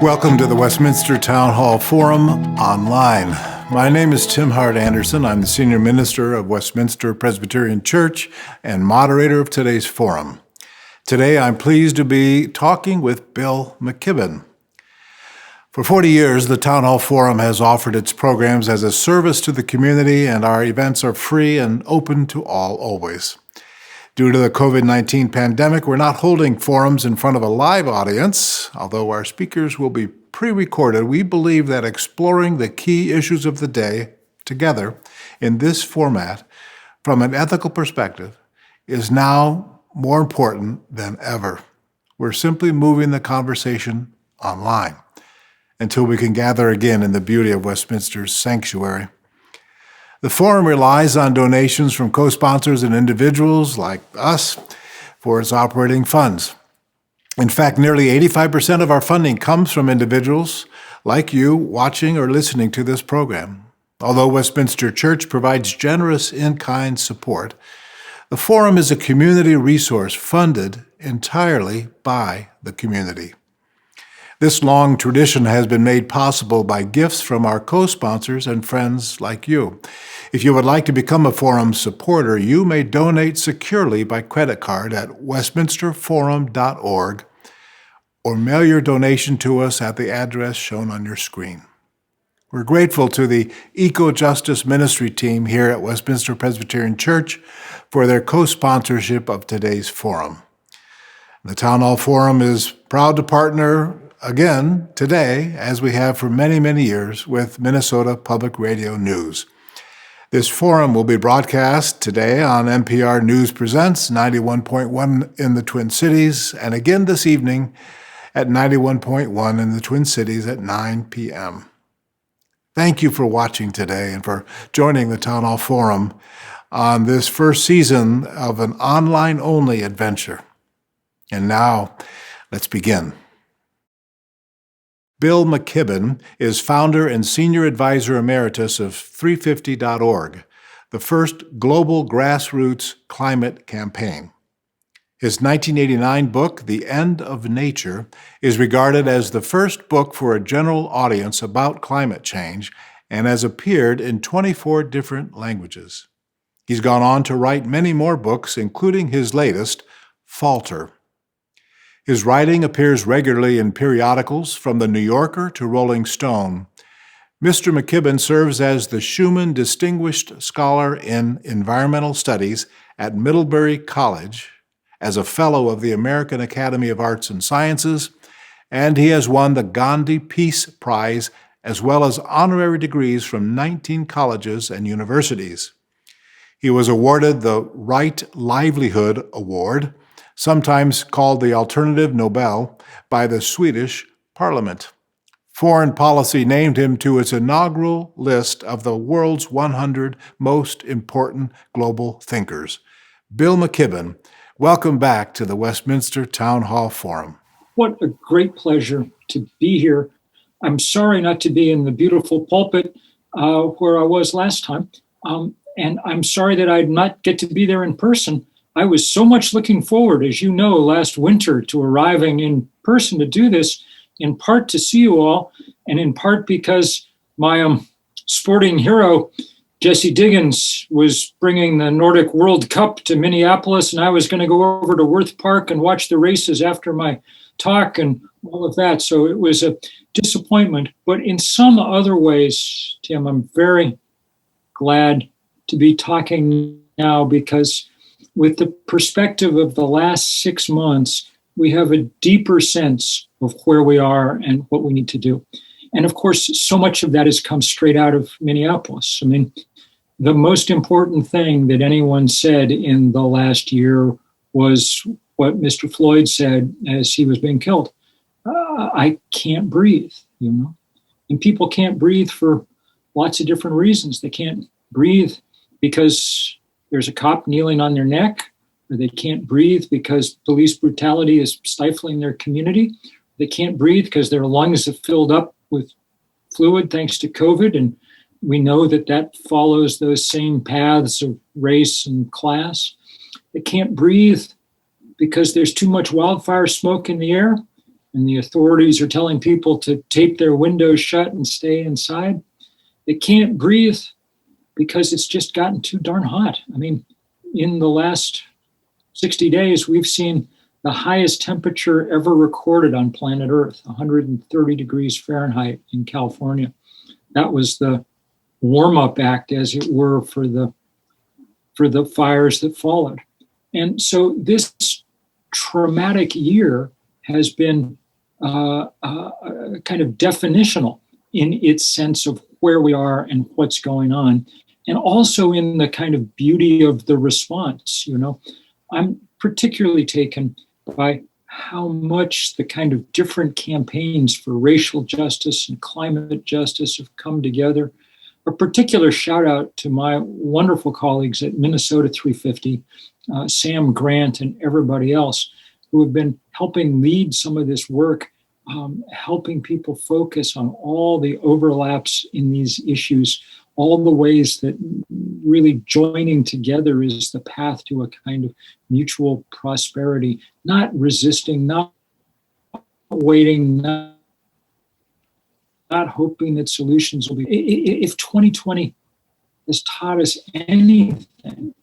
Welcome to the Westminster Townhall Forum online. My name is Tim Hart Anderson. I'm the Senior Minister of Westminster Presbyterian Church and moderator of today's forum. Today, I'm pleased to be talking with Bill McKibben. For 40 years, the Townhall Forum has offered its programs as a service to the community, and our events are free and open to all always. Due to the COVID-19 pandemic, we're not holding forums in front of a live audience. Although our speakers will be pre-recorded, we believe that exploring the key issues of the day together in this format from an ethical perspective is now more important than ever. We're simply moving the conversation online until we can gather again in the beauty of Westminster's sanctuary. The forum relies on donations from co-sponsors and individuals like us for its operating funds. In fact, nearly 85% of our funding comes from individuals like you watching or listening to this program. Although Westminster Church provides generous in-kind support, the forum is a community resource funded entirely by the community. This long tradition has been made possible by gifts from our co-sponsors and friends like you. If you would like to become a forum supporter, you may donate securely by credit card at westminsterforum.org or mail your donation to us at the address shown on your screen. We're grateful to the Eco-Justice Ministry team here at Westminster Presbyterian Church for their co-sponsorship of today's forum. The Townhall Forum is proud to partner again today, as we have for many, many years, with Minnesota Public Radio News. This forum will be broadcast today on NPR News Presents 91.1 in the Twin Cities, and again this evening at 91.1 in the Twin Cities at 9 p.m. Thank you for watching today and for joining the Townhall Forum on this first season of an online-only adventure. And now, let's begin. Bill McKibben is founder and senior advisor emeritus of 350.org, the first global grassroots climate campaign. His 1989 book, The End of Nature, is regarded as the first book for a general audience about climate change and has appeared in 24 different languages. He's gone on to write many more books, including his latest, Falter. His writing appears regularly in periodicals from The New Yorker to Rolling Stone. Mr. McKibben serves as the Schumann Distinguished Scholar in Environmental Studies at Middlebury College, as a Fellow of the American Academy of Arts and Sciences, and he has won the Gandhi Peace Prize as well as honorary degrees from 19 colleges and universities. He was awarded the Right Livelihood Award, sometimes called the Alternative Nobel, by the Swedish Parliament. Foreign Policy named him to its inaugural list of the world's 100 most important global thinkers. Bill McKibben, welcome back to the Westminster Townhall Forum. What a great pleasure to be here. I'm sorry not to be in the beautiful pulpit where I was last time, and I'm sorry that I did not get to be there in person. I was so much looking forward, as you know, last winter to arriving in person to do this, in part to see you all, and in part because my sporting hero, Jesse Diggins, was bringing the Nordic World Cup to Minneapolis, and I was going to go over to Worth Park and watch the races after my talk and all of that. So it was a disappointment. But in some other ways, Tim, I'm very glad to be talking now because with the perspective of the last 6 months, we have a deeper sense of where we are and what we need to do. And of course, so much of that has come straight out of Minneapolis. I mean, the most important thing that anyone said in the last year was what Mr. Floyd said as he was being killed. I can't breathe, you know. And people can't breathe for lots of different reasons. They can't breathe because there's a cop kneeling on their neck, or they can't breathe because police brutality is stifling their community. They can't breathe because their lungs have filled up with fluid thanks to COVID. And we know that that follows those same paths of race and class. They can't breathe because there's too much wildfire smoke in the air. and the authorities are telling people to tape their windows shut and stay inside, they can't breathe because it's just gotten too darn hot. I mean, in the last 60 days, we've seen the highest temperature ever recorded on planet Earth, 130 degrees Fahrenheit in California. That was the warm-up act, as it were, for the fires that followed. And so this traumatic year has been kind of definitional in its sense of where we are and what's going on, and also in the kind of beauty of the response. I'm particularly taken by how much the kind of different campaigns for racial justice and climate justice have come together. A particular shout out to my wonderful colleagues at Minnesota 350, Sam Grant and everybody else who have been helping lead some of this work, helping people focus on all the overlaps in these issues, all the ways that really joining together is the path to a kind of mutual prosperity, not resisting, not waiting, not hoping that solutions will be. If 2020 has taught us anything,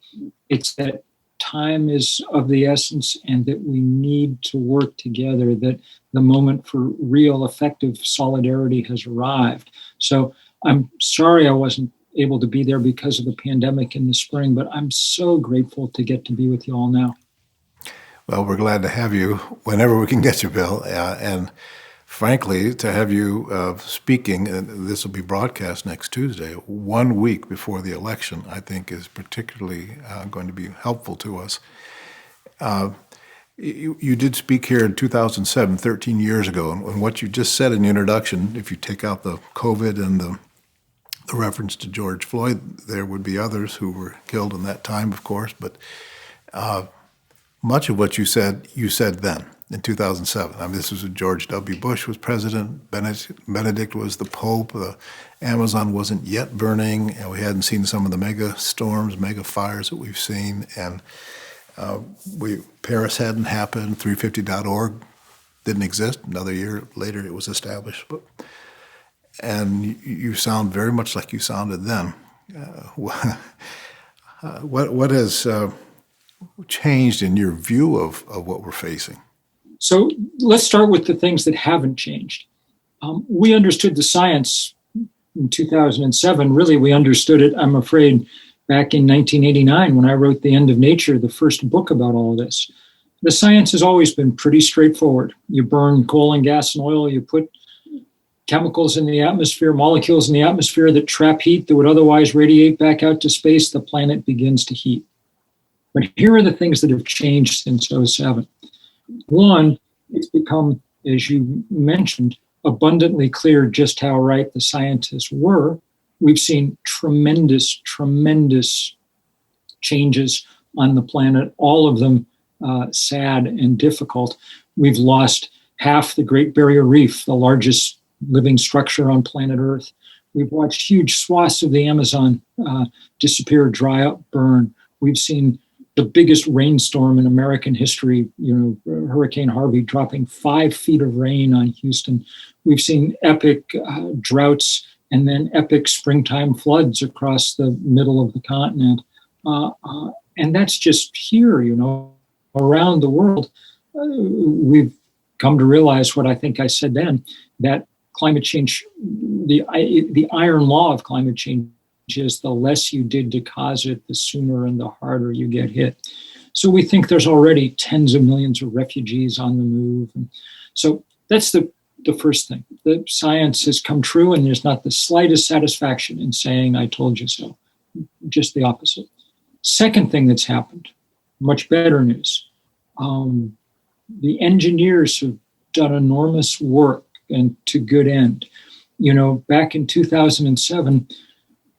it's that time is of the essence and that we need to work together, that the moment for real effective solidarity has arrived. So I'm sorry I wasn't able to be there because of the pandemic in the spring, but I'm so grateful to get to be with you all now. Well, we're glad to have you whenever we can get you, Bill. And frankly, to have you speaking, and this will be broadcast next Tuesday, 1 week before the election, I think is particularly going to be helpful to us. You did speak here in 2007, 13 years ago, and what you just said in the introduction, if you take out the COVID and the reference to George Floyd, there would be others who were killed in that time, of course, but much of what you said then in 2007. I mean, this was when George W. Bush was president, Benedict was the Pope, the Amazon wasn't yet burning, and we hadn't seen some of the mega storms, mega fires that we've seen, and Paris hadn't happened, 350.org didn't exist. Another year later, it was established. And you sound very much like you sounded then. What has changed in your view of what we're facing? So let's start with the things that haven't changed. We understood the science in 2007. Really, we understood it, I'm afraid, back in 1989 when I wrote The End of Nature, the first book about all this. The science has always been pretty straightforward. You burn coal and gas and oil, you put chemicals in the atmosphere, molecules in the atmosphere that trap heat that would otherwise radiate back out to space, the planet begins to heat. But here are the things that have changed since '07. One, it's become, as you mentioned, abundantly clear just how right the scientists were. We've seen tremendous, tremendous changes on the planet, all of them sad and difficult. We've lost half the Great Barrier Reef, the largest living structure on planet Earth. We've watched huge swaths of the Amazon disappear, dry up, burn. We've seen the biggest rainstorm in American history, Hurricane Harvey dropping 5 feet of rain on Houston. We've seen epic droughts and then epic springtime floods across the middle of the continent. And that's just here, around the world. We've come to realize what I think I said then, that climate change, the iron law of climate change is the less you did to cause it, the sooner and the harder you get hit. So we think there's already tens of millions of refugees on the move. And so that's the first thing. The science has come true, and there's not the slightest satisfaction in saying, I told you so. Just the opposite. Second thing that's happened, much better news. The engineers have done enormous work and to good end. Back in 2007,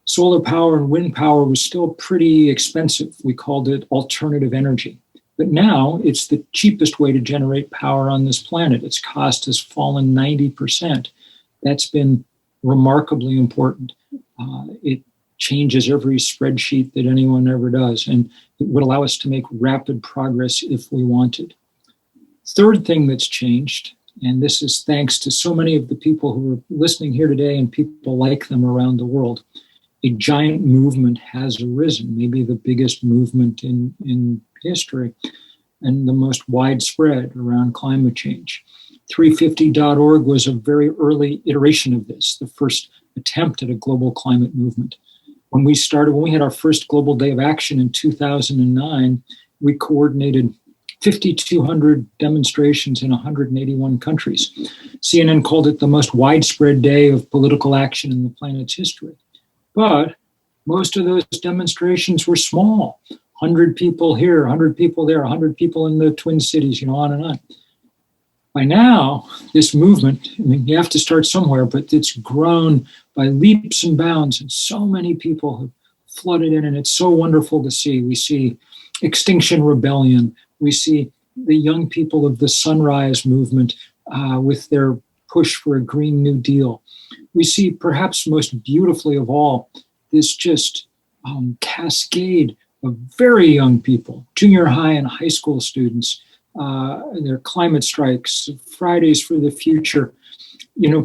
solar power and wind power was still pretty expensive. We called it alternative energy. But now it's the cheapest way to generate power on this planet. Its cost has fallen 90%. That's been remarkably important. It changes every spreadsheet that anyone ever does, and it would allow us to make rapid progress if we wanted. Third thing that's changed, And this is thanks to so many of the people who are listening here today and people like them around the world. A giant movement has arisen, maybe the biggest movement in history and the most widespread around climate change. 350.org was a very early iteration of this, the first attempt at a global climate movement. When we had our first Global Day of Action in 2009, we coordinated 5,200 demonstrations in 181 countries. CNN called it the most widespread day of political action in the planet's history. But most of those demonstrations were small. 100 people here, 100 people there, 100 people in the Twin Cities, on and on. By now, this movement, you have to start somewhere, but it's grown by leaps and bounds, and so many people have flooded in, and it's so wonderful to see. We see Extinction Rebellion. We see the young people of the Sunrise Movement with their push for a Green New Deal. We see, perhaps most beautifully of all, this just cascade of very young people, junior high and high school students, their climate strikes, Fridays for the Future.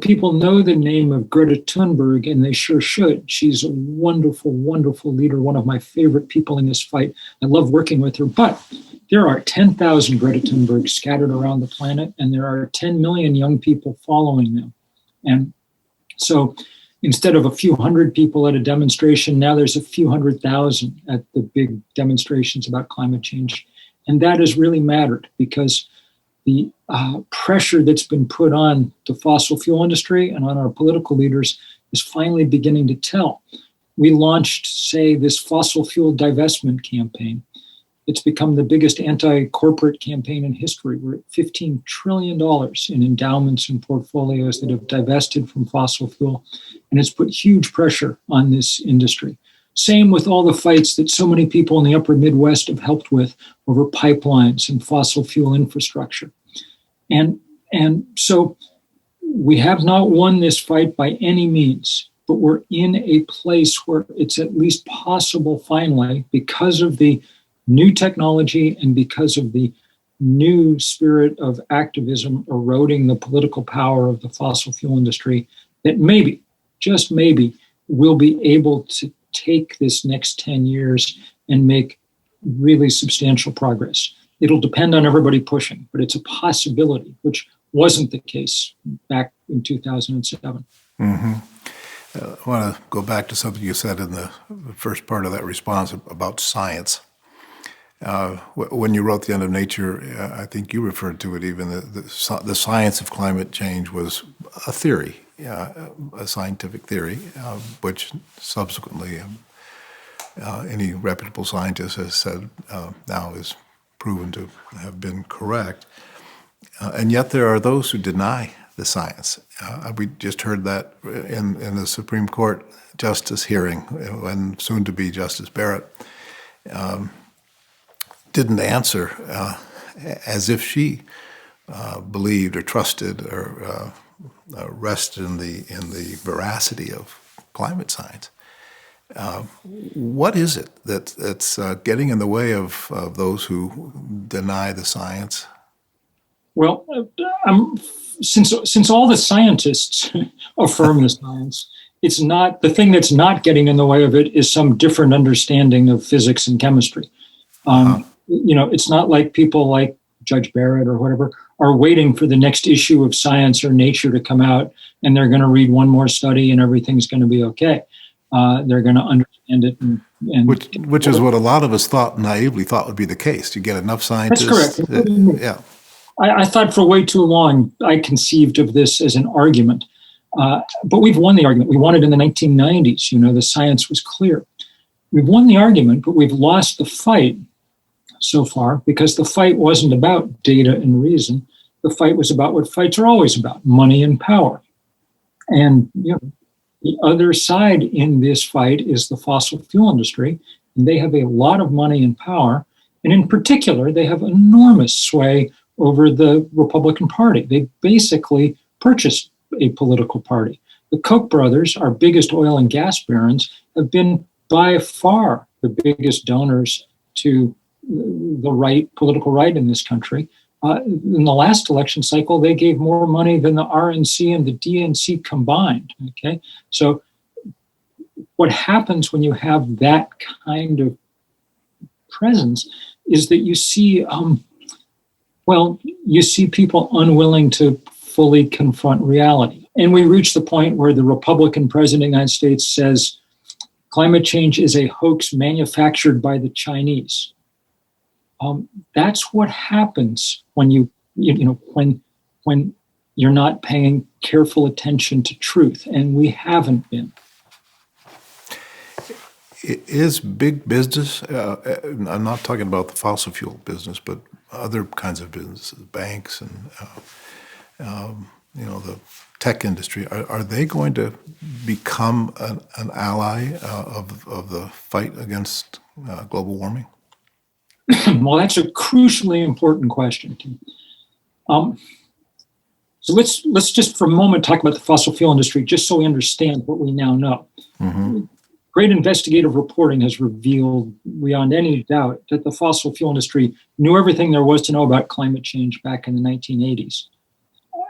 People know the name of Greta Thunberg, and they sure should. She's a wonderful, wonderful leader, one of my favorite people in this fight. I love working with her, but there are 10,000 Greta Thunbergs scattered around the planet, and there are 10 million young people following them. And so instead of a few hundred people at a demonstration, now there's a few 100,000 at the big demonstrations about climate change. And that has really mattered because the pressure that's been put on the fossil fuel industry and on our political leaders is finally beginning to tell. We launched, say, this fossil fuel divestment campaign. It's become the biggest anti-corporate campaign in history. We're at $15 trillion in endowments and portfolios that have divested from fossil fuel, and it's put huge pressure on this industry. Same with all the fights that so many people in the upper Midwest have helped with over pipelines and fossil fuel infrastructure. And so we have not won this fight by any means, but we're in a place where it's at least possible finally, because of the new technology and because of the new spirit of activism eroding the political power of the fossil fuel industry, that maybe, just maybe, we'll be able to take this next 10 years and make really substantial progress. It'll depend on everybody pushing, but it's a possibility, which wasn't the case back in 2007. Mm-hmm. I want to go back to something you said in the first part of that response about science. When you wrote The End of Nature, I think you referred to it even, the science of climate change was a theory, a scientific theory, which subsequently any reputable scientist has said now is proven to have been correct. And yet there are those who deny the science. We just heard that in the Supreme Court Justice hearing when soon-to-be Justice Barrett didn't answer as if she believed or trusted or rested in the veracity of climate science. What is it that's getting in the way of those who deny the science? Well, since all the scientists affirm the science, it's not the thing that's not getting in the way of it is some different understanding of physics and chemistry. It's not like people like Judge Barrett or whatever are waiting for the next issue of Science or Nature to come out, and they're going to read one more study and everything's going to be okay. They're going to understand it. And which is what a lot of us naively thought would be the case. You get enough scientists. That's correct. Yeah. I thought for way too long, I conceived of this as an argument. But we've won the argument. We won it in the 1990s. The science was clear. We've won the argument, but we've lost the fight so far because the fight wasn't about data and reason. The fight was about what fights are always about, money and power. And the other side in this fight is the fossil fuel industry, and they have a lot of money and power. And in particular, they have enormous sway over the Republican Party. They basically purchased a political party. The Koch brothers, our biggest oil and gas barons, have been by far the biggest donors to the right, political right in this country. In the last election cycle, they gave more money than the RNC and the DNC combined. Okay, so what happens when you have that kind of presence is that you see, you see people unwilling to fully confront reality. And we reach the point where the Republican president of the United States says climate change is a hoax manufactured by the Chinese. That's what happens when when you're not paying careful attention to truth, and we haven't been. Is big business, I'm not talking about the fossil fuel business, but other kinds of businesses, banks and, the tech industry, are they going to become an ally of the fight against global warming? Well, that's a crucially important question. So let's just for a moment talk about the fossil fuel industry, just so we understand what we now know. Mm-hmm. Great investigative reporting has revealed beyond any doubt that the fossil fuel industry knew everything there was to know about climate change back in the 1980s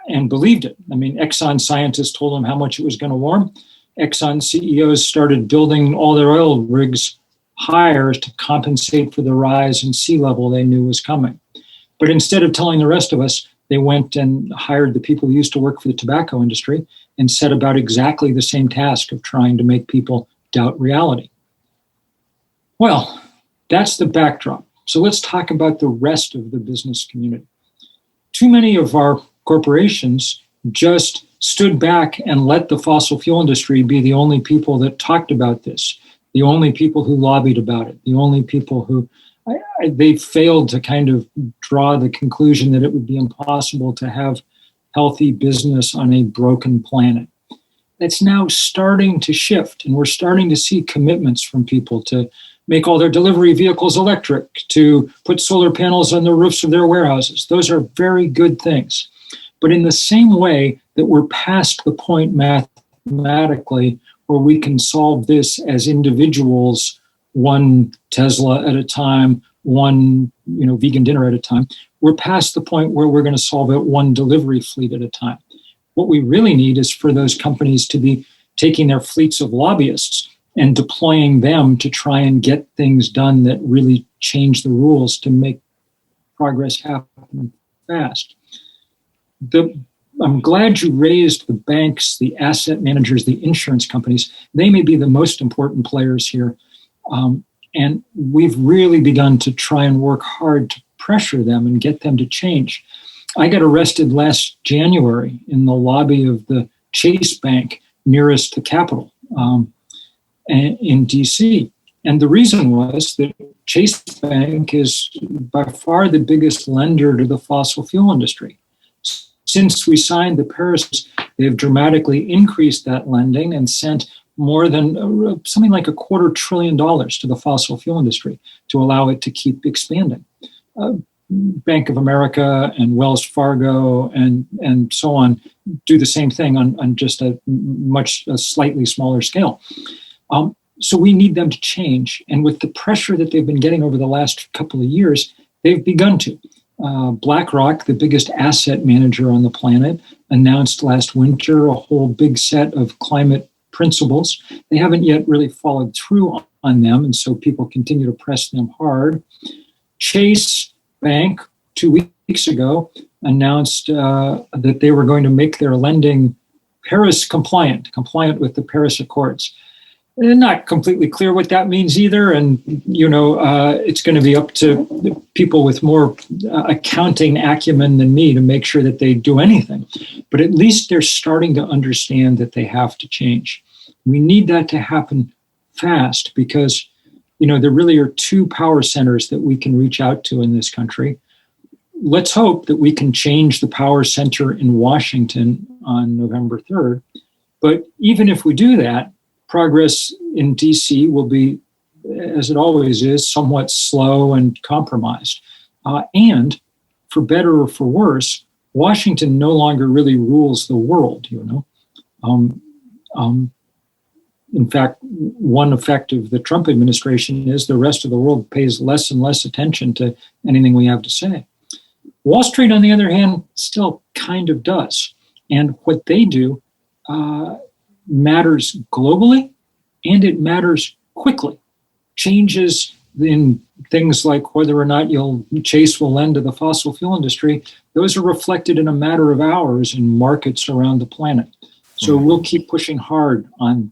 and believed it. I mean, Exxon scientists told them how much it was going to warm. Exxon CEOs started building all their oil rigs higher to compensate for the rise in sea level they knew was coming. But instead of telling the rest of us, they went and hired the people who used to work for the tobacco industry and set about exactly the same task of trying to make people doubt reality. Well, that's the backdrop. So let's talk about the rest of the business community. Too many of our corporations just stood back and let the fossil fuel industry be the only people that talked about this, the only people who lobbied about it, the only people who they failed to kind of draw the conclusion that it would be impossible to have healthy business on a broken planet. That's now starting to shift, and we're starting to see commitments from people to make all their delivery vehicles electric, to put solar panels on the roofs of their warehouses. Those are very good things. But in the same way that we're past the point mathematically where we can solve this as individuals, one Tesla at a time, one vegan dinner at a time, we're past the point where we're going to solve it one delivery fleet at a time. What we really need is for those companies to be taking their fleets of lobbyists and deploying them to try and get things done that really change the rules to make progress happen fast. I'm glad you raised the banks, the asset managers, the insurance companies. They may be the most important players here. And we've really begun to try and work hard to pressure them and get them to change. I got arrested last January in the lobby of the Chase Bank nearest the Capitol in DC. And the reason was that Chase Bank is by far the biggest lender to the fossil fuel industry. Since we signed the Paris, they've dramatically increased that lending and sent more than something like $250 billion to the fossil fuel industry to allow it to keep expanding. Bank of America and Wells Fargo and so on do the same thing on just a slightly smaller scale. So we need them to change. And with the pressure that they've been getting over the last couple of years, they've begun to. BlackRock, the biggest asset manager on the planet, announced last winter a whole big set of climate principles. They haven't yet really followed through on them, and so people continue to press them hard. Chase Bank, 2 weeks ago, announced that they were going to make their lending Paris compliant with the Paris Accords. Not completely clear what that means either, and it's going to be up to people with more accounting acumen than me to make sure that they do anything. But at least they're starting to understand that they have to change. We need that to happen fast because there really are two power centers that we can reach out to in this country. Let's hope that we can change the power center in Washington on November 3rd. But even if we do that, progress in DC will be, as it always is, somewhat slow and compromised. And for better or for worse, Washington no longer really rules the world, In fact, one effect of the Trump administration is the rest of the world pays less and less attention to anything we have to say. Wall Street, on the other hand, still kind of does. And what they do matters globally, and it matters quickly. Changes in things like whether or not Chase will lend to the fossil fuel industry, those are reflected in a matter of hours in markets around the planet. So we'll keep pushing hard on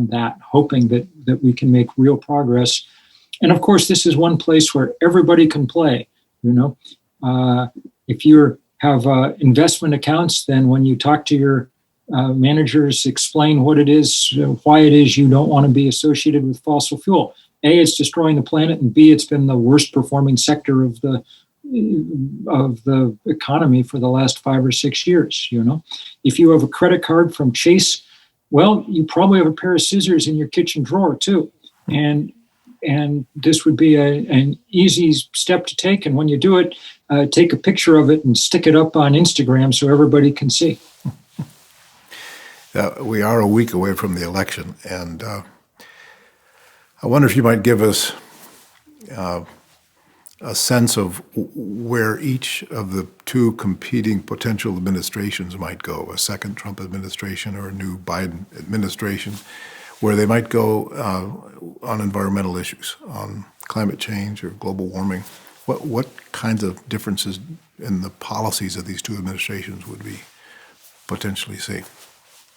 that, hoping that we can make real progress. And of course, this is one place where everybody can play. If you have investment accounts, then when you talk to your managers, explain what it is, why it is you don't want to be associated with fossil fuel. A, it's destroying the planet, and B, it's been the worst performing sector of the economy for the last 5 or 6 years. If you have a credit card from Chase, well, you probably have a pair of scissors in your kitchen drawer too, and this would be an easy step to take. And when you do it, take a picture of it and stick it up on Instagram so everybody can see. We are a week away from the election, and I wonder if you might give us a sense of where each of the two competing potential administrations might go, a second Trump administration or a new Biden administration, where they might go on environmental issues, on climate change or global warming. What kinds of differences in the policies of these two administrations would we potentially see?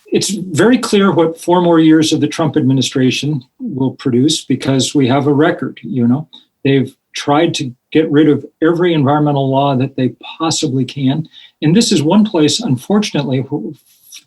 It's very clear what 4 more years of the Trump administration will produce, because we have a record. They've tried to get rid of every environmental law that they possibly can. And this is one place, unfortunately,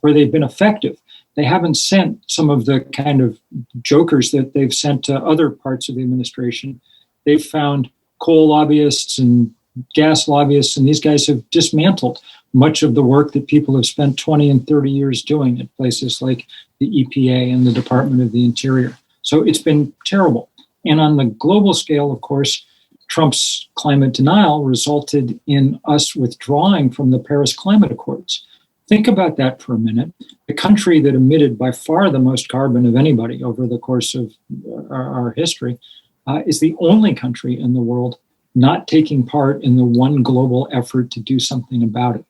where they've been effective. They haven't sent some of the kind of jokers that they've sent to other parts of the administration. They've found coal lobbyists and gas lobbyists, and these guys have dismantled much of the work that people have spent 20 and 30 years doing at places like the EPA and the Department of the Interior. So it's been terrible. And on the global scale, of course, Trump's climate denial resulted in us withdrawing from the Paris Climate Accords. Think about that for a minute. The country that emitted by far the most carbon of anybody over the course of our history is the only country in the world not taking part in the one global effort to do something about it.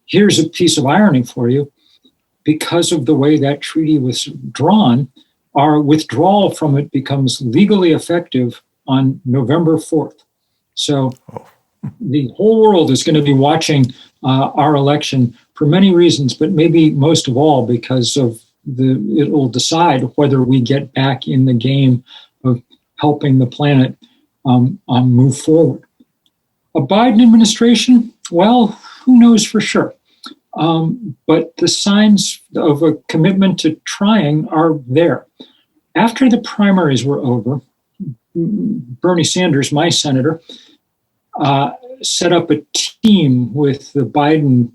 Here's a piece of irony for you. Because of the way that treaty was drawn, our withdrawal from it becomes legally effective on November 4th. So the whole world is going to be watching our election for many reasons, but maybe most of all because of it will decide whether we get back in the game of helping the planet move forward. A Biden administration, well, who knows for sure? But the signs of a commitment to trying are there. After the primaries were over, Bernie Sanders, my senator, set up a team with the Biden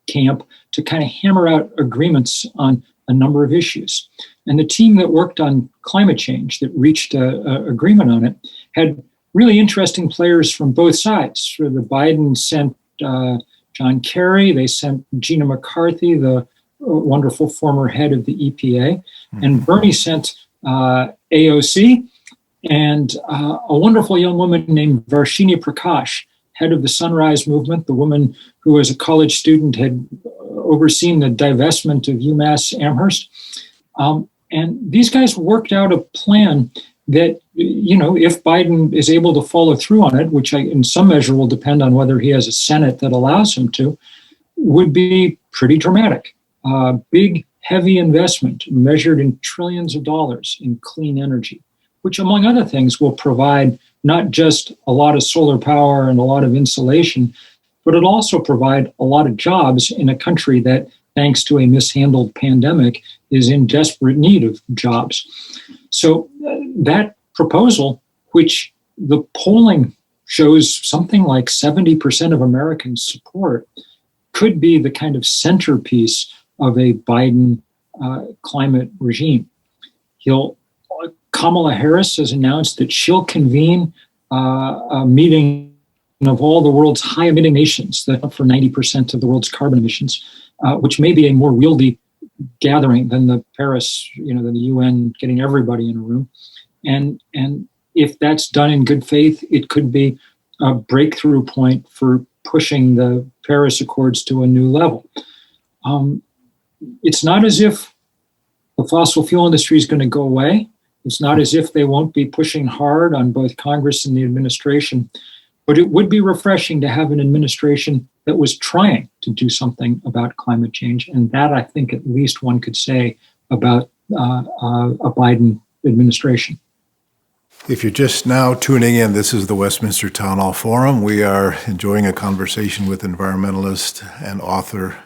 camp to kind of hammer out agreements on a number of issues. And the team that worked on climate change, that reached an agreement on it, had really interesting players from both sides. So the Biden sent John Kerry, they sent Gina McCarthy, the wonderful former head of the EPA, and Bernie sent AOC and a wonderful young woman named Varshini Prakash, head of the Sunrise Movement, the woman who as a college student had overseen the divestment of UMass Amherst. And these guys worked out a plan that, if Biden is able to follow through on it, which in some measure will depend on whether he has a Senate that allows him to, would be pretty dramatic. Big, heavy investment measured in trillions of dollars in clean energy, which, among other things, will provide not just a lot of solar power and a lot of insulation, but it'll also provide a lot of jobs in a country that, thanks to a mishandled pandemic, is in desperate need of jobs. So that proposal, which the polling shows something like 70% of Americans support, could be the kind of centerpiece of a Biden climate regime. Kamala Harris has announced that she'll convene a meeting of all the world's high-emitting nations that account for 90% of the world's carbon emissions, which may be a more wieldy gathering than the Paris, than the UN getting everybody in a room. And if that's done in good faith, it could be a breakthrough point for pushing the Paris Accords to a new level. It's not as if the fossil fuel industry is going to go away. It's not as if they won't be pushing hard on both Congress and the administration, but it would be refreshing to have an administration that was trying to do something about climate change. And that, I think, at least one could say about a Biden administration. If you're just now tuning in, this is the Westminster Townhall Forum. We are enjoying a conversation with environmentalist and author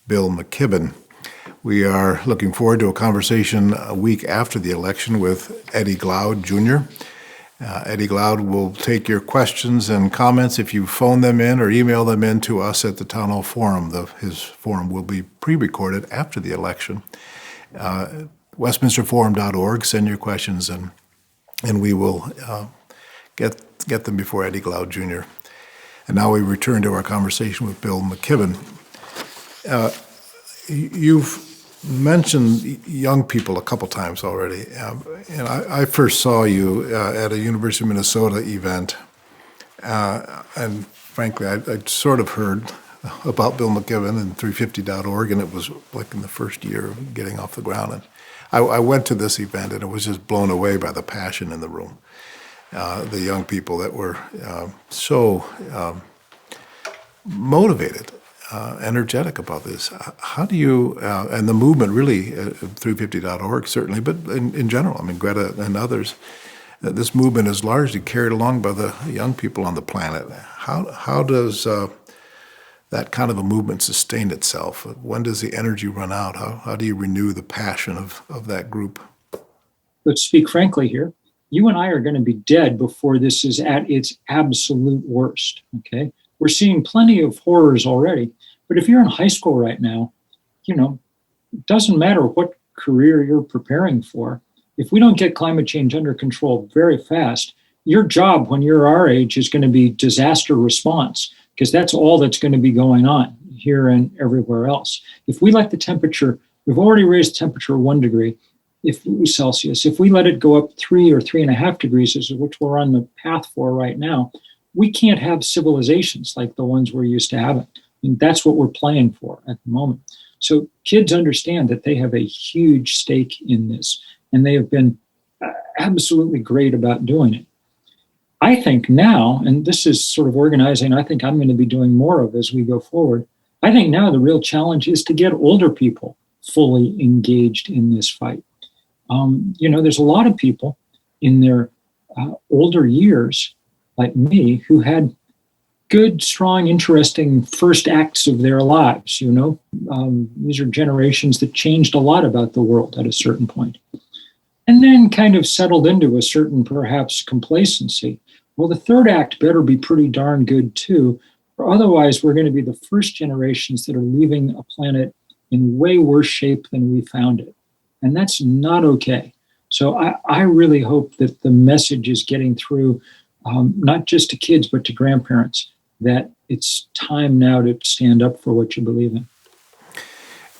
Bill McKibben. We are looking forward to a conversation a week after the election with Eddie Glaude, Jr. Eddie Glaude will take your questions and comments if you phone them in or email them in to us at the Townhall Forum. His forum will be pre-recorded after the election. Westminsterforum.org, send your questions and we will get them before Eddie Glaude, Jr. And now we return to our conversation with Bill McKibben. You've mentioned young people a couple times already, and I first saw you at a University of Minnesota event, and frankly, I'd sort of heard about Bill McKibben and 350.org, and it was like in the first year of getting off the ground. And I went to this event, and it was just blown away by the passion in the room. The young people that were so motivated, energetic about this. How do you, and the movement really, 350.org certainly, but in general, I mean, Greta and others, this movement is largely carried along by the young people on the planet. How does that kind of a movement sustain itself? When does the energy run out? How do you renew the passion of that group? Let's speak frankly here. You and I are going to be dead before this is at its absolute worst, okay? We're seeing plenty of horrors already, but if you're in high school right now, it doesn't matter what career you're preparing for. If we don't get climate change under control very fast, your job when you're our age is going to be disaster response, because that's all that's going to be going on here and everywhere else. If we let the temperature, we've already raised the temperature 1 degree Celsius. If we let it go up 3 or 3.5 degrees, which we're on the path for right now, we can't have civilizations like the ones we're used to having. I mean, that's what we're playing for at the moment. So kids understand that they have a huge stake in this, and they have been absolutely great about doing it. I think now, and this is sort of organizing, I think I'm going to be doing more of as we go forward. I think now the real challenge is to get older people fully engaged in this fight. There's a lot of people in their older years, like me, who had good, strong, interesting first acts of their lives, These are generations that changed a lot about the world at a certain point. And then kind of settled into a certain, perhaps, complacency. Well, the third act better be pretty darn good, too, or otherwise we're going to be the first generations that are leaving a planet in way worse shape than we found it. And that's not okay. So I really hope that the message is getting through, not just to kids, but to grandparents, that it's time now to stand up for what you believe in.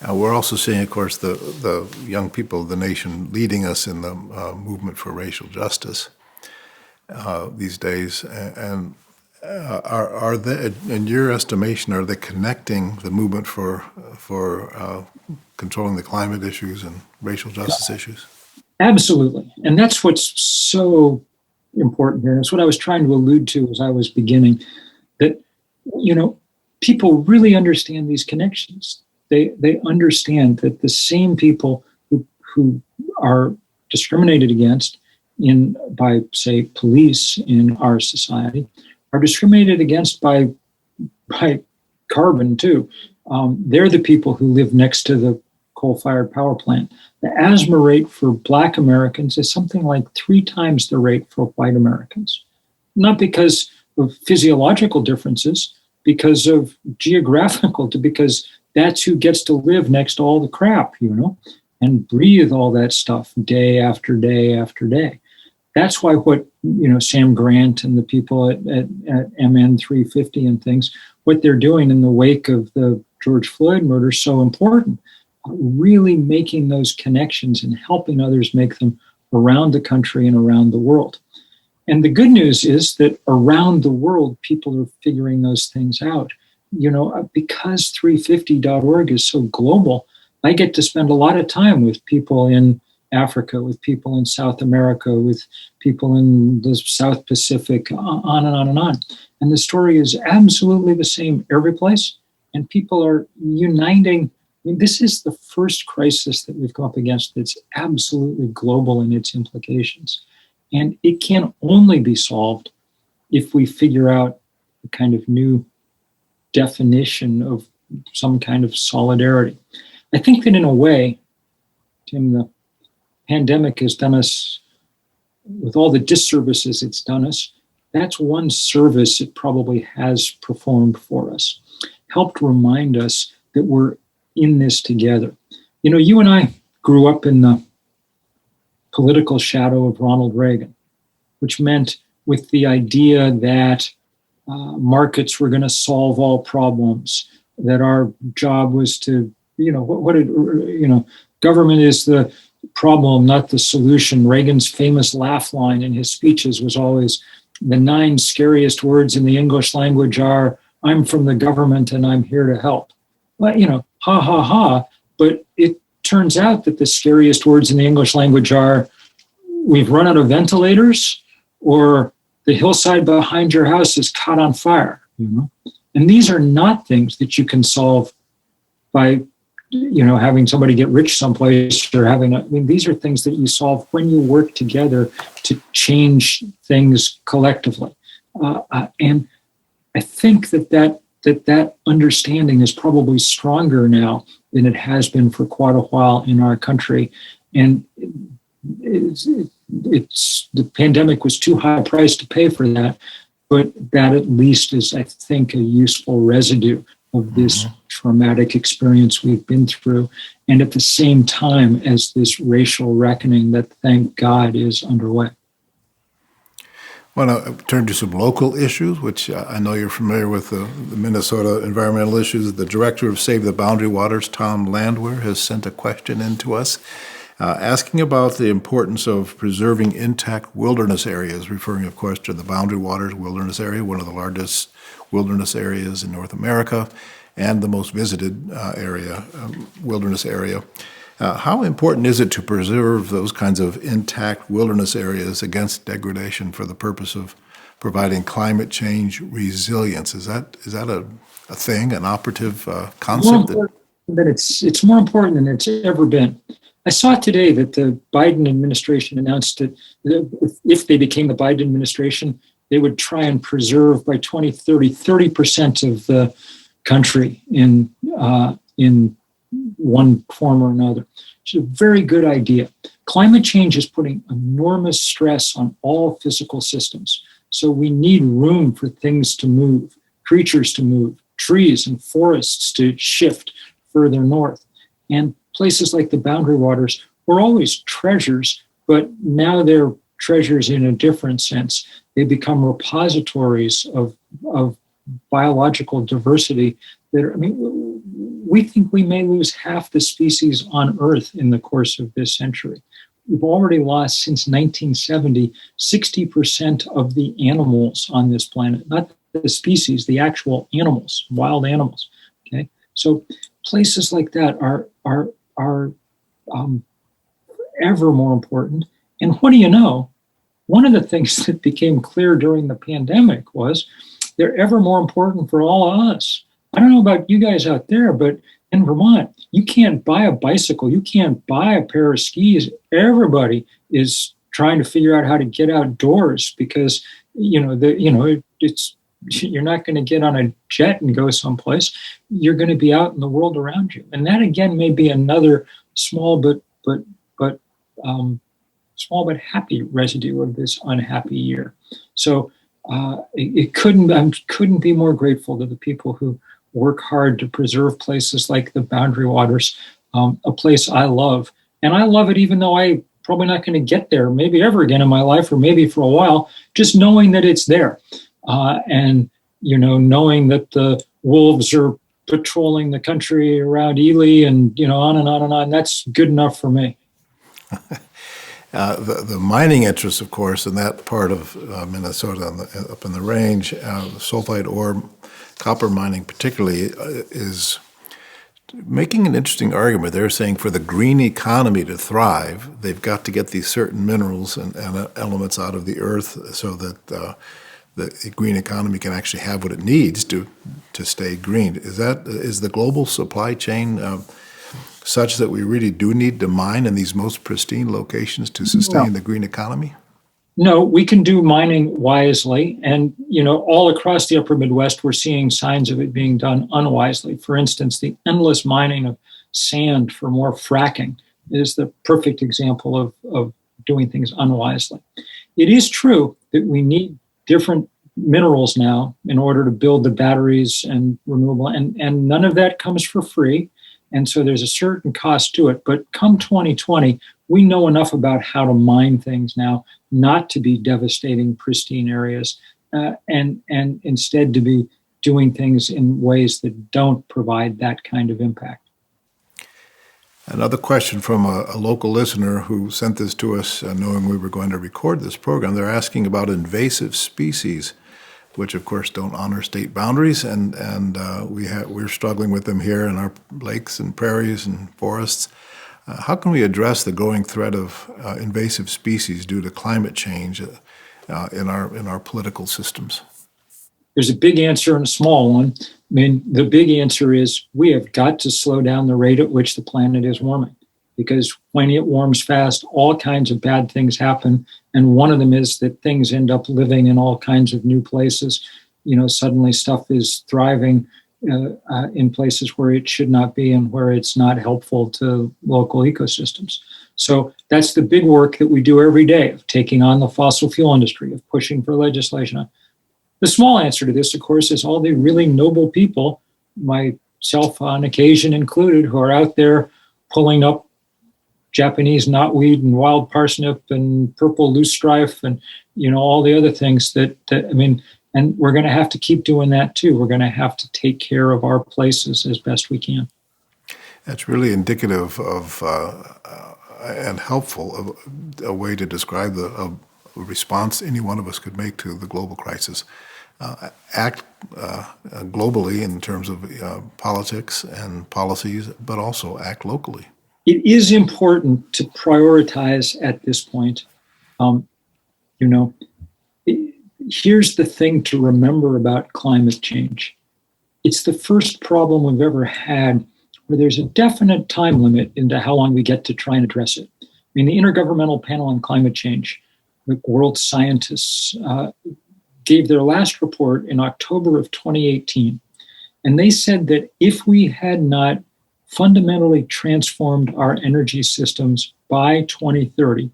We're also seeing, of course, the young people of the nation leading us in the movement for racial justice these days. And are they, in your estimation, are they connecting the movement for controlling the climate issues and racial justice issues? Absolutely. And that's what's so important here. And it's what I was trying to allude to as I was beginning, that, people really understand these connections. They understand that the same people who are discriminated against by, say, police in our society are discriminated against by carbon too. They're the people who live next to the coal-fired power plant. The asthma rate for Black Americans is something like 3 times the rate for white Americans. Not because of physiological differences, because of geographical, because that's who gets to live next to all the crap, and breathe all that stuff day after day after day. That's why Sam Grant and the people at MN 350 and things, what they're doing in the wake of the George Floyd murder is so important. Really making those connections and helping others make them around the country and around the world. And the good news is that around the world, people are figuring those things out. Because 350.org is so global, I get to spend a lot of time with people in Africa, with people in South America, with people in the South Pacific, on and on and on. And the story is absolutely the same every place. And people are uniting. I mean, this is the first crisis that we've come up against that's absolutely global in its implications. And it can only be solved if we figure out a kind of new definition of some kind of solidarity. I think that in a way, Tim, the pandemic has done us, with all the disservices it's done us, that's one service it probably has performed for us, helped remind us that we're in this together. You and I grew up in the political shadow of Ronald Reagan, which meant with the idea that markets were going to solve all problems, that our job was to, government is the problem, not the solution. Reagan's famous laugh line in his speeches was always, the 9 scariest words in the English language are, I'm from the government and I'm here to help. Well, ha, ha, ha. But it turns out that the scariest words in the English language are, we've run out of ventilators, or the hillside behind your house is caught on fire. And these are not things that you can solve by, having somebody get rich someplace, or these are things that you solve when you work together to change things collectively. And I think that understanding is probably stronger now than it has been for quite a while in our country. And the pandemic was too high a price to pay for that, but that at least is, I think, a useful residue of this traumatic experience we've been through, and at the same time as this racial reckoning that, thank God, is underway. I want to turn to some local issues, which I know you're familiar with, the Minnesota environmental issues. The director of Save the Boundary Waters, Tom Landwehr, has sent a question in to us asking about the importance of preserving intact wilderness areas, referring, of course, to the Boundary Waters Wilderness Area, one of the largest wilderness areas in North America and the most visited wilderness area. How important is it to preserve those kinds of intact wilderness areas against degradation for the purpose of providing climate change resilience? Is that a thing, an operative concept? It's more important than it's ever been. I saw today that the Biden administration announced that if they became the Biden administration, they would try and preserve by 2030 30% of the country in one form or another. It's a very good idea. Climate change is putting enormous stress on all physical systems. So we need room for things to move, creatures to move, trees and forests to shift further north. And places like the Boundary Waters were always treasures, but now they're treasures in a different sense. They become repositories of biological diversity we think we may lose half the species on Earth in the course of this century. We've already lost, since 1970, 60% of the animals on this planet, not the species, the actual animals, wild animals. Okay, so places like that are ever more important. And what do you know? One of the things that became clear during the pandemic was they're ever more important for all of us. I don't know about you guys out there, but in Vermont, you can't buy a bicycle. You can't buy a pair of skis. Everybody is trying to figure out how to get outdoors because, it's you're not going to get on a jet and go someplace. You're going to be out in the world around you. And that, again, may be another small but happy residue of this unhappy year. So I couldn't be more grateful to the people who work hard to preserve places like the Boundary Waters, a place I love. And I love it even though I'm probably not going to get there maybe ever again in my life, or maybe for a while, just knowing that it's there. And knowing that the wolves are patrolling the country around Ely and, on and on and on, that's good enough for me. The mining interests, of course, in that part of Minnesota, up in the range, sulfide ore, copper mining particularly, is making an interesting argument. They're saying for the green economy to thrive, they've got to get these certain minerals and elements out of the earth so that the green economy can actually have what it needs to stay green. Is the global supply chain such that we really do need to mine in these most pristine locations to sustain the green economy? No, we can do mining wisely. And, all across the upper Midwest, we're seeing signs of it being done unwisely. For instance, the endless mining of sand for more fracking is the perfect example of doing things unwisely. It is true that we need different minerals now in order to build the batteries and renewable, and none of that comes for free. And so there's a certain cost to it. But come 2020, we know enough about how to mine things now not to be devastating pristine areas, and instead to be doing things in ways that don't provide that kind of impact. Another question from a local listener who sent this to us knowing we were going to record this program. They're asking about invasive species, which of course don't honor state boundaries, and we're struggling with them here in our lakes and prairies and forests. How can we address the growing threat of invasive species due to climate change in our political systems? There's a big answer and a small one. I mean, the big answer is we have got to slow down the rate at which the planet is warming, because when it warms fast, all kinds of bad things happen. And one of them is that things end up living in all kinds of new places. Suddenly stuff is thriving in places where it should not be and where it's not helpful to local ecosystems. So that's the big work that we do every day, of taking on the fossil fuel industry, of pushing for legislation. The small answer to this, of course, is all the really noble people, myself on occasion included, who are out there pulling up Japanese knotweed and wild parsnip and purple loosestrife and, all the other things and we're going to have to keep doing that too. We're going to have to take care of our places as best we can. That's really indicative of and helpful of a way to describe a response any one of us could make to the global crisis. Act globally in terms of politics and policies, but also act locally. It is important to prioritize at this point. Here's the thing to remember about climate change. It's the first problem we've ever had where there's a definite time limit into how long we get to try and address it. I mean, the Intergovernmental Panel on Climate Change, the world scientists, gave their last report in October of 2018. And they said that if we had not fundamentally transformed our energy systems by 2030,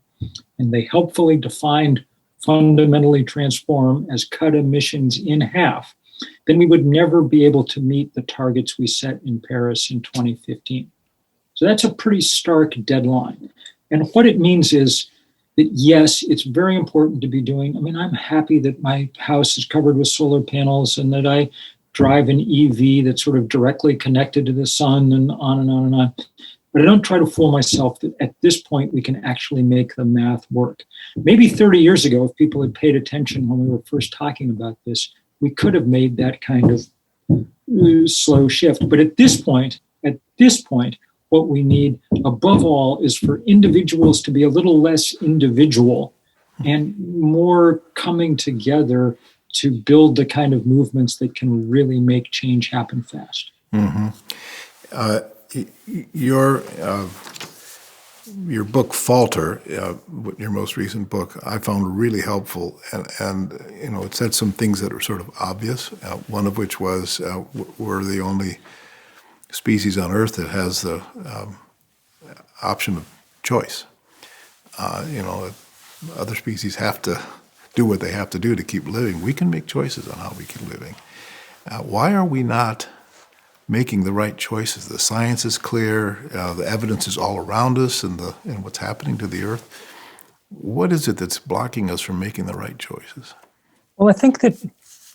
and they helpfully defined fundamentally transform as cut emissions in half, then we would never be able to meet the targets we set in Paris in 2015. So that's a pretty stark deadline. And what it means is that, yes, it's very important to be doing. I'm happy that my house is covered with solar panels and that I drive an EV that's sort of directly connected to the sun and on and on and on. But I don't try to fool myself that at this point we can actually make the math work. Maybe 30 years ago, if people had paid attention when we were first talking about this, we could have made that kind of slow shift. But at this point, what we need above all is for individuals to be a little less individual and more coming together to build the kind of movements that can really make change happen fast. Mm-hmm. Your book, Falter, your most recent book, I found really helpful, and it said some things that are sort of obvious. One of which was we're the only species on Earth that has the option of choice. Other species have to do what they have to do to keep living. We can make choices on how we keep living. Why are we not making the right choices? The science is clear. The evidence is all around us and what's happening to the Earth. What is it that's blocking us from making the right choices? Well, I think that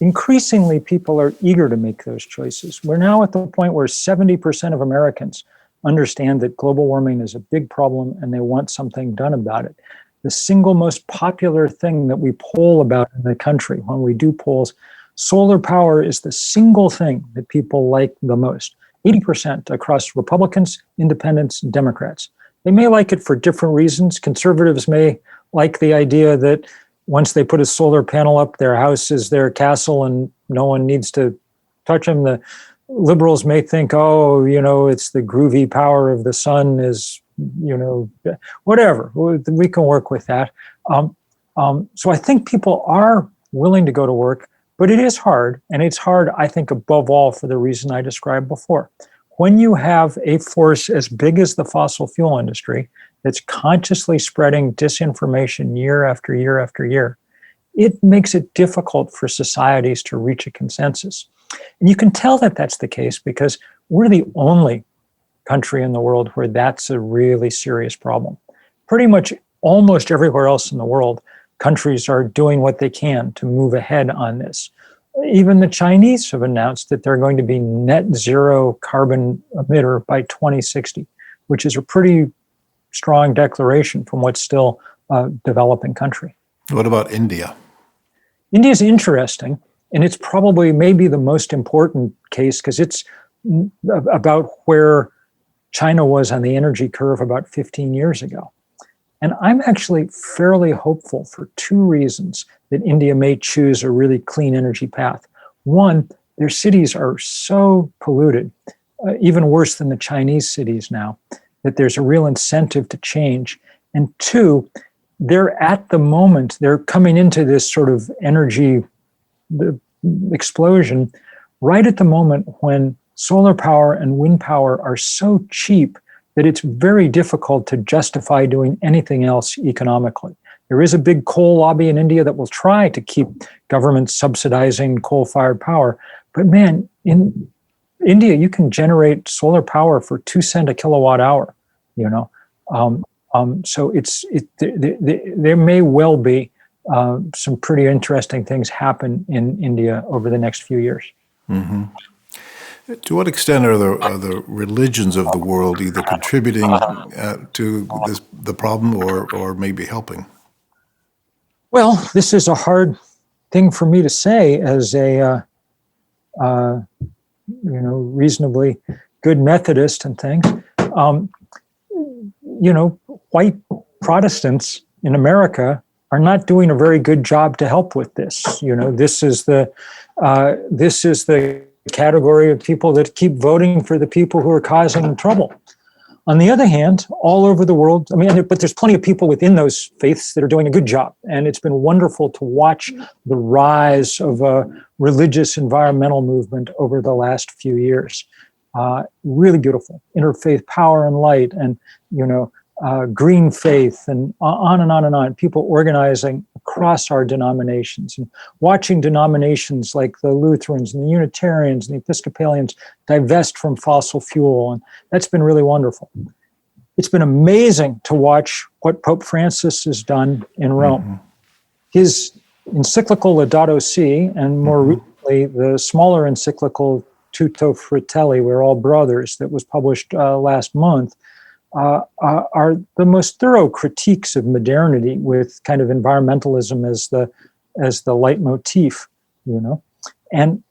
increasingly people are eager to make those choices. We're now at the point where 70% of Americans understand that global warming is a big problem and they want something done about it. the single most popular thing that we poll about in the country, when we do polls, solar power is the single thing that people like the most. 80% across Republicans, Independents, Democrats. They may like it for different reasons. Conservatives may like the idea that once they put a solar panel up, their house is their castle and no one needs to touch them. The liberals may think, oh, it's the groovy power of the sun is, whatever. We can work with that. So I think people are willing to go to work, but it is hard. And it's hard, I think, above all, for the reason I described before. When you have a force as big as the fossil fuel industry that's consciously spreading disinformation year after year after year, it makes it difficult for societies to reach a consensus. And you can tell that that's the case because we're the only country in the world where that's a really serious problem. Pretty much almost everywhere else in the world, countries are doing what they can to move ahead on this. Even the Chinese have announced that they're going to be net zero carbon emitter by 2060, which is a pretty strong declaration from what's still a developing country. What about India? India is interesting, and it's probably maybe the most important case because it's about where China was on the energy curve about 15 years ago. And I'm actually fairly hopeful for two reasons that India may choose a really clean energy path. One, their cities are so polluted, even worse than the Chinese cities now, that there's a real incentive to change. And two, they're coming into this sort of energy explosion right at the moment when solar power and wind power are so cheap that it's very difficult to justify doing anything else economically. There is a big coal lobby in India that will try to keep governments subsidizing coal-fired power. But man, in India, you can generate solar power for 2 cents a kilowatt hour, So there may well be some pretty interesting things happen in India over the next few years. Mm-hmm. To what extent are the religions of the world either contributing to the problem or maybe helping? Well, this is a hard thing for me to say as a reasonably good Methodist and things. White Protestants in America are not doing a very good job to help with this. This is the category of people that keep voting for the people who are causing trouble. On the other hand, all over the world, but there's plenty of people within those faiths that are doing a good job. And it's been wonderful to watch the rise of a religious environmental movement over the last few years. Really beautiful. Interfaith power and light and, green faith and on and on and on. People organizing across our denominations and watching denominations like the Lutherans and the Unitarians and the Episcopalians divest from fossil fuel. And that's been really wonderful. It's been amazing to watch what Pope Francis has done in Rome. Mm-hmm. His encyclical Laudato Si, and more recently, the smaller encyclical Tutto Fratelli, We're All Brothers, that was published last month, are the most thorough critiques of modernity with kind of environmentalism as the leitmotif, and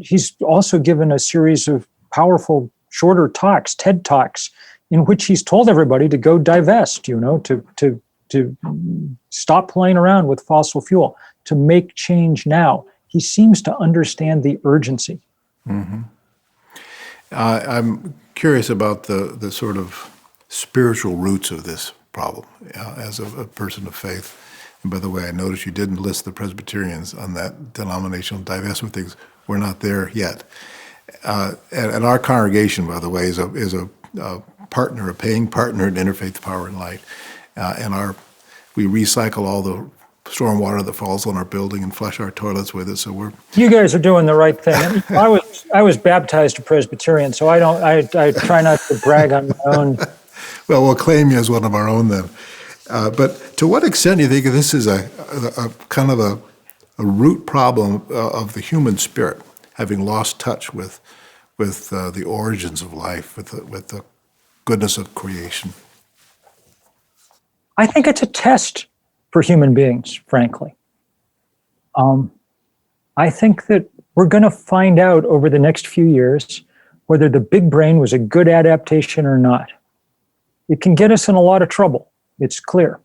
he's also given a series of powerful shorter talks, TED Talks, in which he's told everybody to go divest, to stop playing around with fossil fuel, to make change now. He seems to understand the urgency. Mm-hmm. I'm curious about the sort of spiritual roots of this problem as a person of faith. And by the way, I noticed you didn't list the Presbyterians on that denominational divestment things. We're not there yet. And our congregation, by the way, is a partner, a paying partner in Interfaith Power and Light. We recycle all the storm water that falls on our building and flush our toilets with it. So you guys are doing the right thing. I was baptized a Presbyterian, so I try not to brag on my own. Well, we'll claim you as one of our own then. But to what extent do you think this is a kind of a root problem of the human spirit, having lost touch with the origins of life, with the goodness of creation? I think it's a test for human beings, frankly. I think that we're going to find out over the next few years whether the big brain was a good adaptation or not. It can get us in a lot of trouble. It's clear.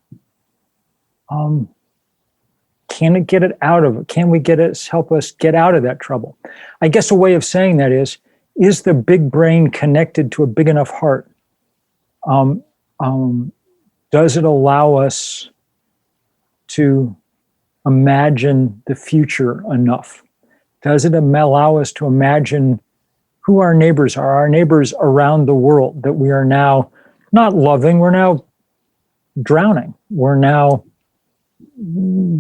Can it get it out of it? Can we help us get out of that trouble? I guess a way of saying that is the big brain connected to a big enough heart? Does it allow us to imagine the future enough? Does it allow us to imagine who our neighbors are, our neighbors around the world that we are now not loving, we're now drowning, we're now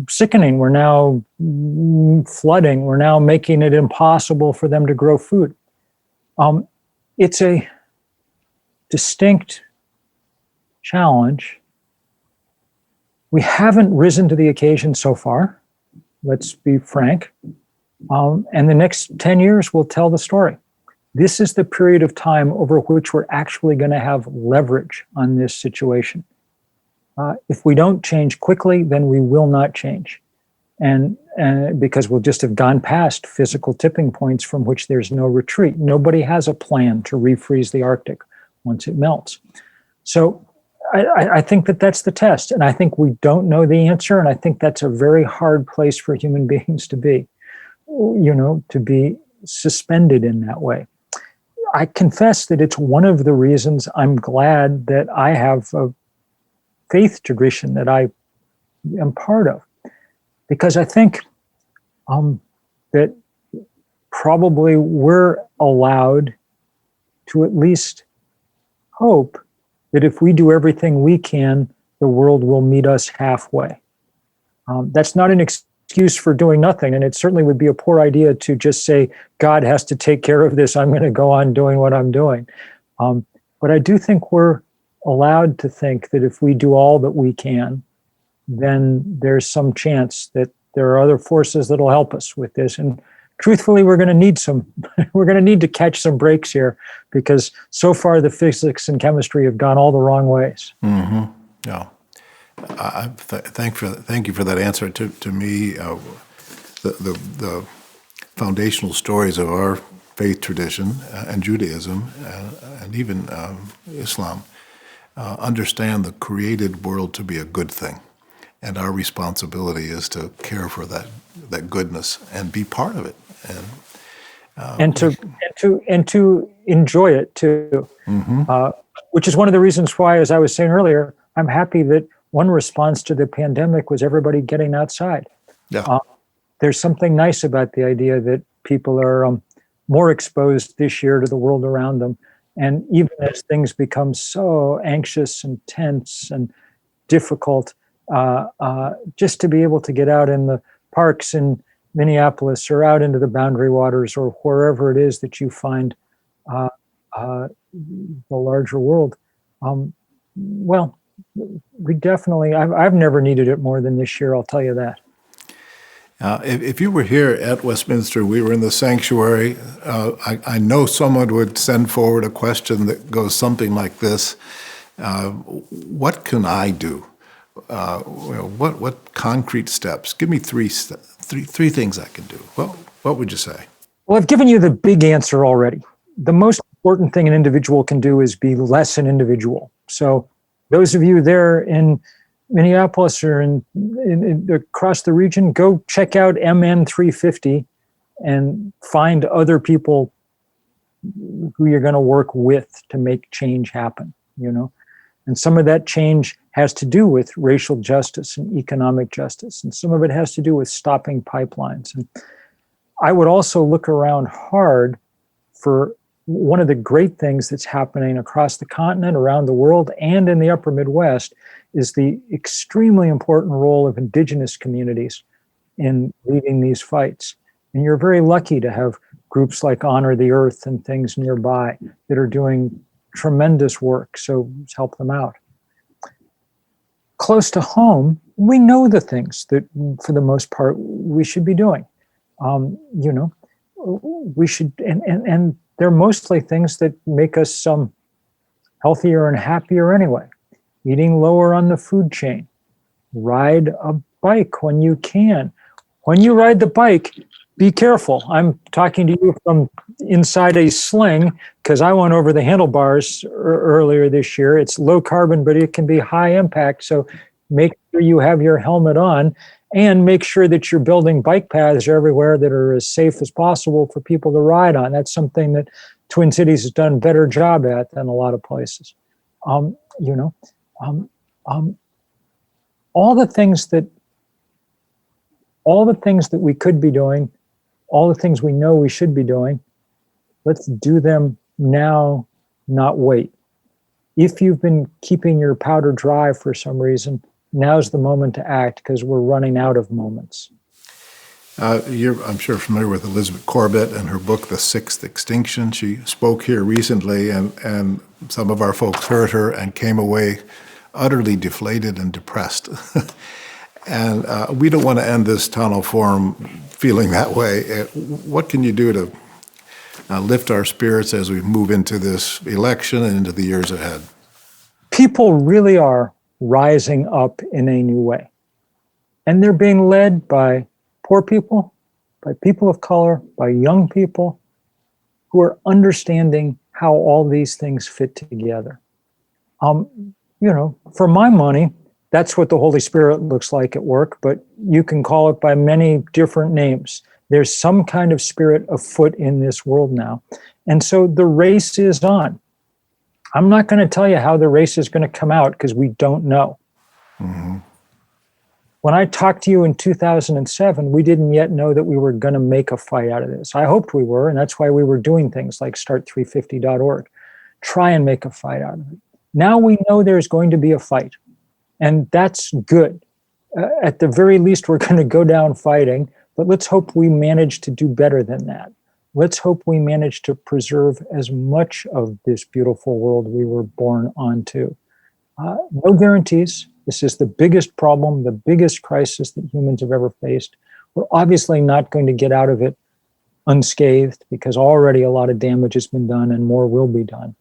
sickening, we're now flooding, we're now making it impossible for them to grow food. It's a distinct challenge. We haven't risen to the occasion so far, let's be frank. And the next 10 years will tell the story. This is the period of time over which we're actually going to have leverage on this situation. If we don't change quickly, then we will not change. And because we'll just have gone past physical tipping points from which there's no retreat. Nobody has a plan to refreeze the Arctic once it melts. So I think that that's the test. And I think we don't know the answer. And I think that's a very hard place for human beings to be, to be suspended in that way. I confess that it's one of the reasons I'm glad that I have a faith tradition that I am part of, because I think that probably we're allowed to at least hope that if we do everything we can, the world will meet us halfway. That's not an excuse for doing nothing, and it certainly would be a poor idea to just say, God has to take care of this, I'm going to go on doing what I'm doing. But I do think we're allowed to think that if we do all that we can, then there's some chance that there are other forces that will help us with this. And truthfully, we're going to need we're going to need to catch some breaks here, because so far the physics and chemistry have gone all the wrong ways. Mm-hmm. Yeah. Thank you for that answer. To me, the foundational stories of our faith tradition and Judaism and even Islam understand the created world to be a good thing, and our responsibility is to care for that goodness and be part of it, and to enjoy it too. Mm-hmm. Which is one of the reasons why, as I was saying earlier, I'm happy that one response to the pandemic was everybody getting outside. Yeah. There's something nice about the idea that people are more exposed this year to the world around them. And even as things become so anxious and tense and difficult, just to be able to get out in the parks in Minneapolis or out into the Boundary Waters or wherever it is that you find the larger world, well, we definitely, I've never needed it more than this year, I'll tell you that. If you were here at Westminster, we were in the sanctuary, I know someone would send forward a question that goes something like this: what can I do? What concrete steps? Give me three things I can do. Well, what would you say? Well, I've given you the big answer already. The most important thing an individual can do is be less an individual. So those of you there in Minneapolis or in across the region, go check out MN 350 and find other people who you're going to work with to make change happen, And some of that change has to do with racial justice and economic justice, and some of it has to do with stopping pipelines. And I would also look around hard for one of the great things that's happening across the continent, around the world, and in the upper Midwest is the extremely important role of indigenous communities in leading these fights. And you're very lucky to have groups like Honor the Earth and things nearby that are doing tremendous work, so help them out. Close to home, we know the things that, for the most part, we should be doing. We should, and they're mostly things that make us healthier and happier anyway. eating lower on the food chain, ride a bike when you can. When you ride the bike, be careful. I'm talking to you from inside a sling because I went over the handlebars earlier this year. It's low carbon, but it can be high impact. So make sure you have your helmet on and make sure that you're building bike paths everywhere that are as safe as possible for people to ride on. That's something that Twin Cities has done a better job at than a lot of places. All the things that we could be doing, all the things we know we should be doing, let's do them now, not wait. If you've been keeping your powder dry for some reason, now's the moment to act because we're running out of moments. You're, I'm sure, familiar with Elizabeth Corbett and her book, The Sixth Extinction. She spoke here recently, and some of our folks heard her and came away utterly deflated and depressed. And we don't want to end this Townhall Forum feeling that way. What can you do to lift our spirits as we move into this election and into the years ahead? People really are rising up in a new way. And they're being led by poor people, by people of color, by young people who are understanding how all these things fit together. For my money, that's what the Holy Spirit looks like at work, but you can call it by many different names. There's some kind of spirit afoot in this world now. And so the race is on. I'm not going to tell you how the race is going to come out because we don't know. Mm-hmm. When I talked to you in 2007, we didn't yet know that we were going to make a fight out of this. I hoped we were, and that's why we were doing things like start350.org. Try and make a fight out of it. Now we know there's going to be a fight, and that's good. At the very least, we're going to go down fighting, but let's hope we manage to do better than that. Let's hope we manage to preserve as much of this beautiful world we were born onto. No guarantees. This is the biggest problem, the biggest crisis that humans have ever faced. We're obviously not going to get out of it unscathed because already a lot of damage has been done and more will be done.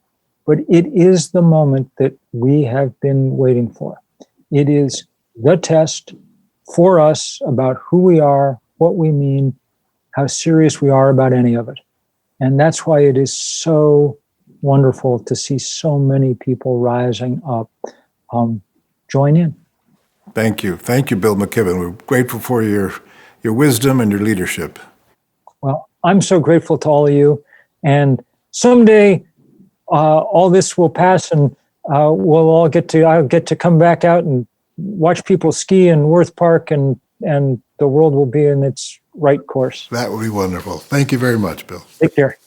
But it is the moment that we have been waiting for. It is the test for us about who we are, what we mean, how serious we are about any of it. And that's why it is so wonderful to see so many people rising up. Join in. Thank you. Thank you, Bill McKibben. We're grateful for your wisdom and your leadership. Well, I'm so grateful to all of you. And someday all this will pass and I'll get to come back out and watch people ski in Worth Park and the world will be in its right course. That would be wonderful. Thank you very much, Bill. Take care.